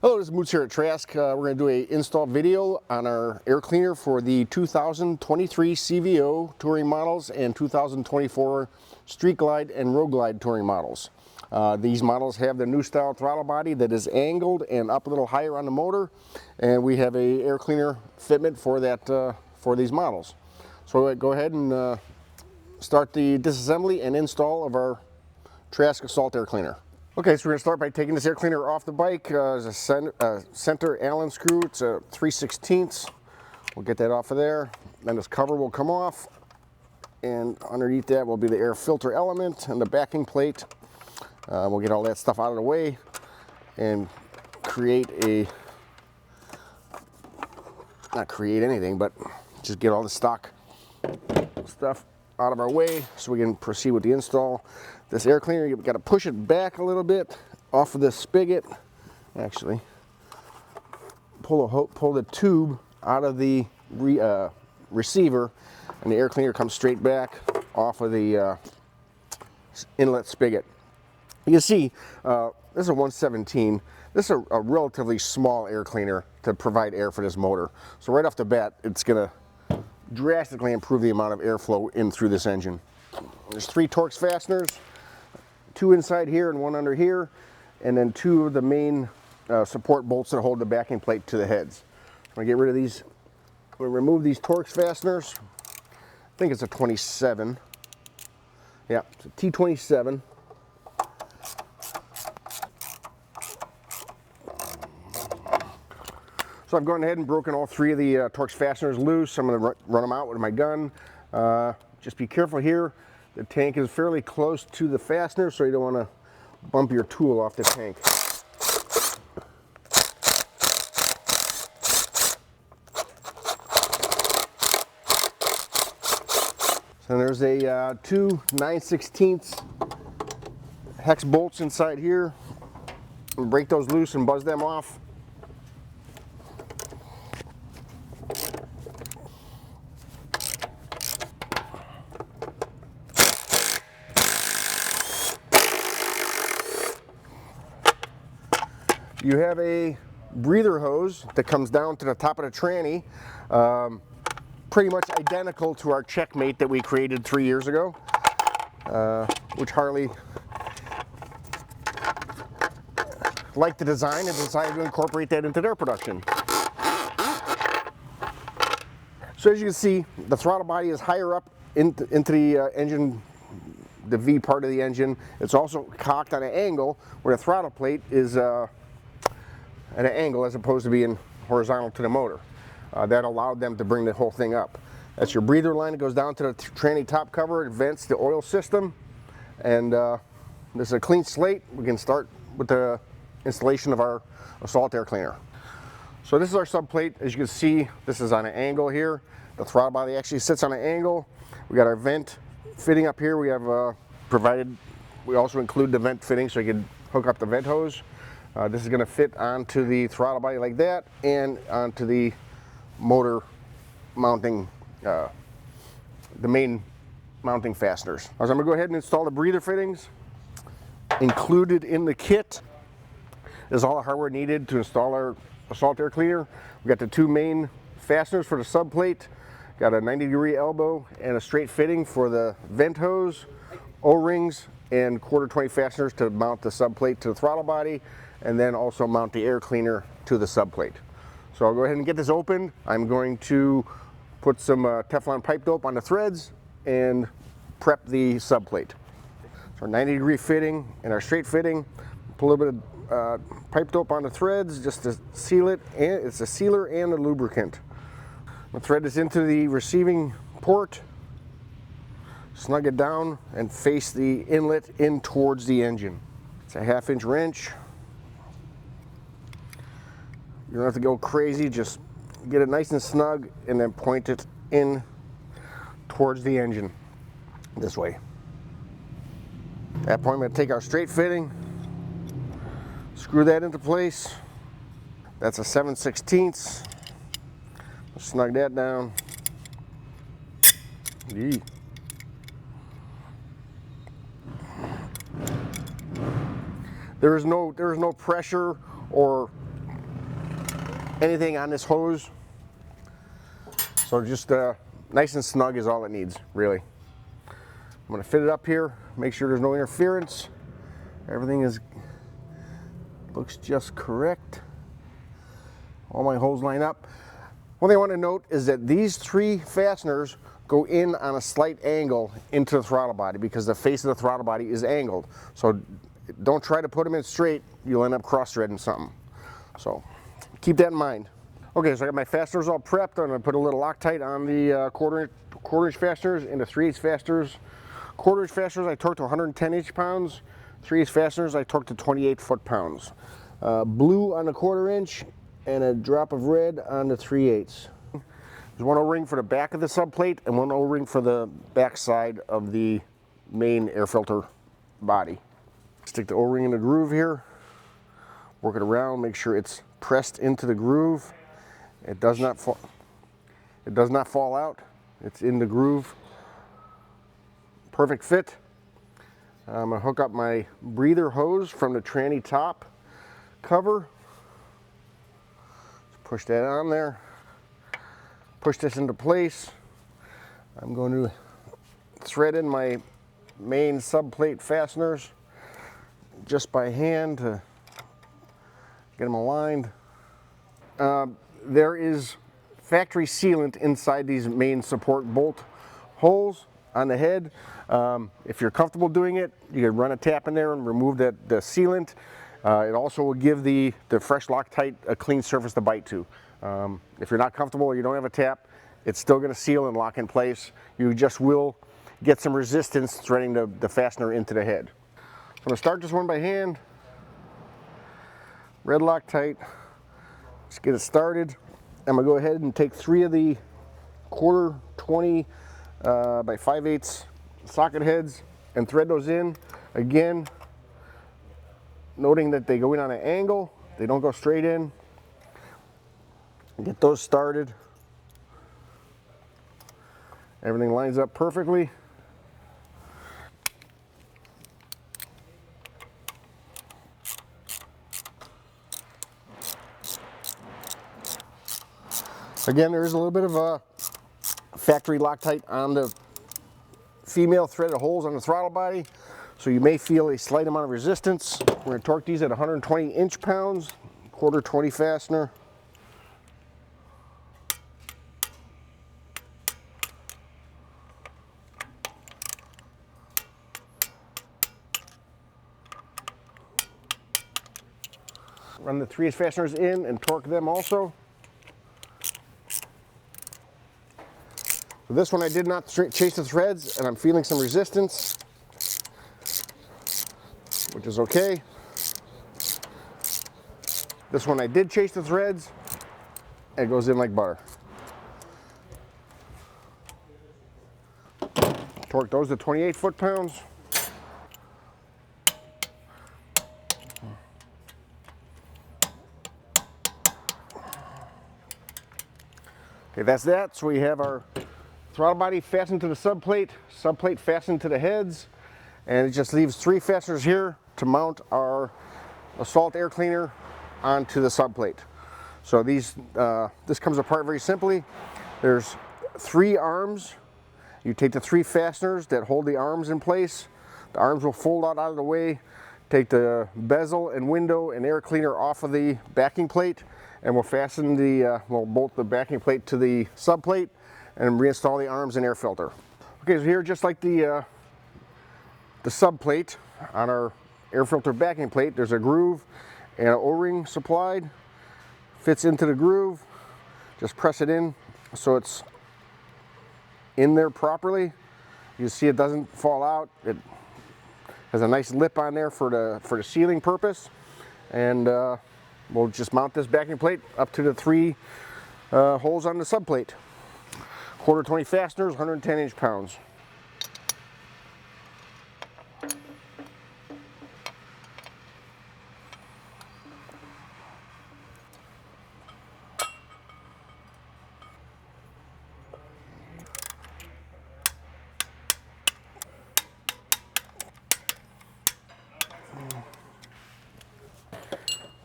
Hello, this is Moots here at Trask. We're going to do an install video on our air cleaner for the 2023 CVO touring models and 2024 Street Glide and Road Glide touring models. These models have the new style throttle body that is angled and up a little higher on the motor, and we have a air cleaner fitment for that for these models. So we'll go ahead and start the disassembly and install of our Trask Assault air cleaner. Okay, so we're going to start by taking this air cleaner off the bike. There's a center Allen screw. It's a 3/16. We'll get that off of there. Then this cover will come off, and underneath that will be the air filter element and the backing plate. We'll get all that stuff out of the way and not create anything, but just get all the stock stuff out of our way so we can proceed with the install. This air cleaner, you've got to push it back a little bit off of the spigot. Actually, pull the tube out of the receiver, and the air cleaner comes straight back off of the inlet spigot. You can see this is a 117. This is a relatively small air cleaner to provide air for this motor. So right off the bat, it's going to drastically improve the amount of airflow in through this engine. There's 3 Torx fasteners, 2 inside here and 1 under here, and then 2 of the main support bolts that hold the backing plate to the heads. I'm going to get rid of these. We'll remove these Torx fasteners. I think it's a 27. Yeah, it's a T27. So I've gone ahead and broken all 3 of the Torx fasteners loose. I'm going to run them out with my gun. Just be careful here. The tank is fairly close to the fastener, so you don't want to bump your tool off the tank. So there's a 2 9/16 hex bolts inside here. Break those loose and buzz them off. You have a breather hose that comes down to the top of the tranny, pretty much identical to our Checkmate that we created 3 years ago, which Harley liked the design and decided to incorporate that into their production. So as you can see, the throttle body is higher up into the engine, the V part of the engine. It's also cocked on an angle where the throttle plate is at an angle as opposed to being horizontal to the motor. That allowed them to bring the whole thing up. That's your breather line. It goes down to the tranny top cover. It vents the oil system. And this is a clean slate. We can start with the installation of our Assault air cleaner. So this is our subplate. As you can see, this is on an angle here. The throttle body actually sits on an angle. We got our vent fitting up here. We have we also include the vent fitting so you can hook up the vent hose. This is going to fit onto the throttle body like that and onto the motor mounting, the main mounting fasteners. So I'm going to go ahead and install the breather fittings. Included in the kit is all the hardware needed to install our Assault air cleaner. We've got the 2 main fasteners for the subplate, got a 90-degree elbow and a straight fitting for the vent hose, O-rings, and 1/4 fasteners to mount the subplate to the throttle body, and then also mount the air cleaner to the subplate. So I'll go ahead and get this open. I'm going to put some Teflon pipe dope on the threads and prep the subplate. So our 90-degree fitting and our straight fitting, put a little bit of pipe dope on the threads just to seal it, and it's a sealer and a lubricant. I'll thread this into the receiving port, snug it down, and face the inlet in towards the engine. It's a 1/2-inch wrench. You don't have to go crazy, just get it nice and snug and then point it in towards the engine this way. At that point, I'm going to take our straight fitting, screw that into place. That's a 7/16. Snug that down. Yee. There is no pressure or anything on this hose. So just nice and snug is all it needs, really. I'm going to fit it up here, make sure there's no interference. Everything looks just correct. All my holes line up. One thing I want to note is that these 3 fasteners go in on a slight angle into the throttle body because the face of the throttle body is angled. So don't try to put them in straight, you'll end up cross-threading something. So keep that in mind. Okay, so I got my fasteners all prepped. I'm going to put a little Loctite on the quarter-inch fasteners into 3/8 fasteners. Quarter-inch fasteners I torqued to 110 inch-pounds. 3/8 fasteners I torqued to 28 foot-pounds. Blue on the 1/4 inch and a drop of red on the 3/8. There's one O-ring for the back of the subplate and one O-ring for the back side of the main air filter body. Stick the O-ring in the groove here, work it around, make sure it's pressed into the groove. It does not fall. It does not fall out. It's in the groove. Perfect fit. I'm gonna hook up my breather hose from the tranny top cover. Push that on there. Push this into place. I'm going to thread in my main subplate fasteners just by hand to get them aligned. There is factory sealant inside these main support bolt holes on the head. If you're comfortable doing it, you can run a tap in there and remove the sealant. It also will give the fresh Loctite a clean surface to bite to. If you're not comfortable or you don't have a tap, it's still going to seal and lock in place. You just will get some resistance threading the fastener into the head. I'm going to start this one by hand. Red Loctite. Let's get it started. I'm going to go ahead and take 3 of the 1/4 20 by 5/8 socket heads and thread those in. Again, noting that they go in on an angle, they don't go straight in. Get those started. Everything lines up perfectly. Again, there is a little bit of a factory Loctite on the female threaded holes on the throttle body, so you may feel a slight amount of resistance. We're going to torque these at 120 inch-pounds, 1/4 20 fastener. Run the 3/8 fasteners in and torque them also. For this one I did not chase the threads and I'm feeling some resistance, which is okay. This one I did chase the threads and it goes in like butter. Torque those to 28 foot-pounds. Okay, that's that. So we have our throttle body fastened to the subplate fastened to the heads, and it just leaves 3 fasteners here to mount our Assault air cleaner onto the subplate. So this comes apart very simply. There's 3 arms. You take the 3 fasteners that hold the arms in place. The arms will fold out of the way. Take the bezel and window and air cleaner off of the backing plate, and we'll fasten we'll bolt the backing plate to the subplate and reinstall the arms and air filter. Okay, so here, just like the subplate on our air filter backing plate, there's a groove and an O-ring supplied. Fits into the groove. Just press it in so it's in there properly. You see it doesn't fall out. It has a nice lip on there for the sealing purpose, and we'll just mount this backing plate up to the 3 holes on the subplate. 1/4 20 fasteners, 110 inch-pounds.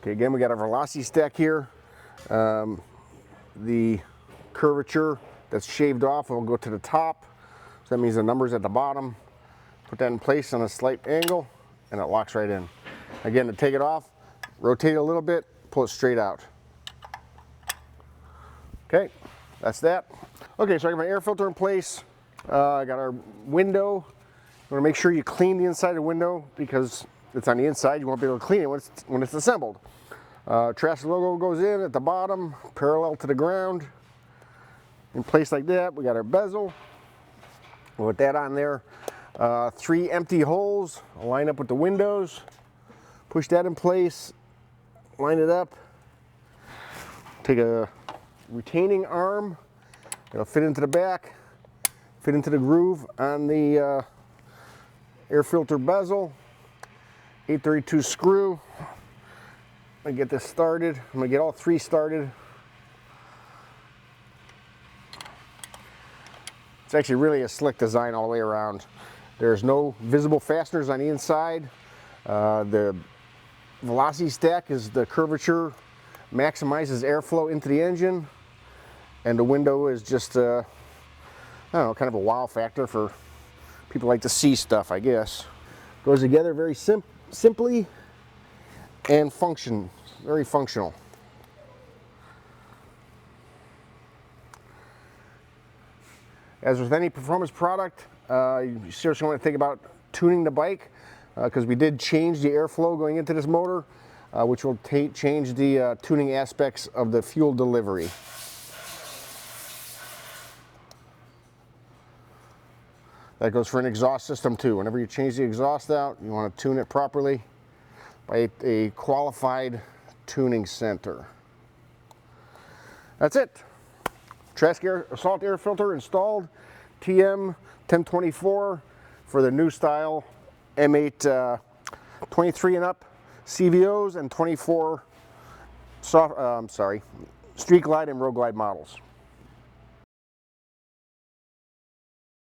Okay, again, we got our velocity stack here. The curvature that's shaved off will go to the top. So that means the number's at the bottom. Put that in place on a slight angle and it locks right in. Again, to take it off, rotate it a little bit, pull it straight out. Okay, that's that. Okay, so I got my air filter in place. I got our window. You want to make sure you clean the inside of the window because it's on the inside. You won't be able to clean it when it's assembled. Trask logo goes in at the bottom, parallel to the ground. In place like that, we got our bezel. We'll put that on there. 3 empty holes, line up with the windows. Push that in place, line it up. Take a retaining arm. It'll fit into the back, fit into the groove on the air filter bezel. 832 screw. I'm gonna get this started. I'm gonna get all 3 started. It's actually really a slick design all the way around. There's no visible fasteners on the inside. The velocity stack is the curvature, maximizes airflow into the engine. And the window is just, I don't know, kind of a wow factor for people who like to see stuff, I guess. Goes together very simply and very functional. As with any performance product, you seriously want to think about tuning the bike because we did change the airflow going into this motor, which will change the tuning aspects of the fuel delivery. That goes for an exhaust system too. Whenever you change the exhaust out, you want to tune it properly by a qualified tuning center. That's it. Trask Assault air filter installed, TM 1024 for the new style M8 23 and up CVOs and 24 Street Glide and Road Glide models.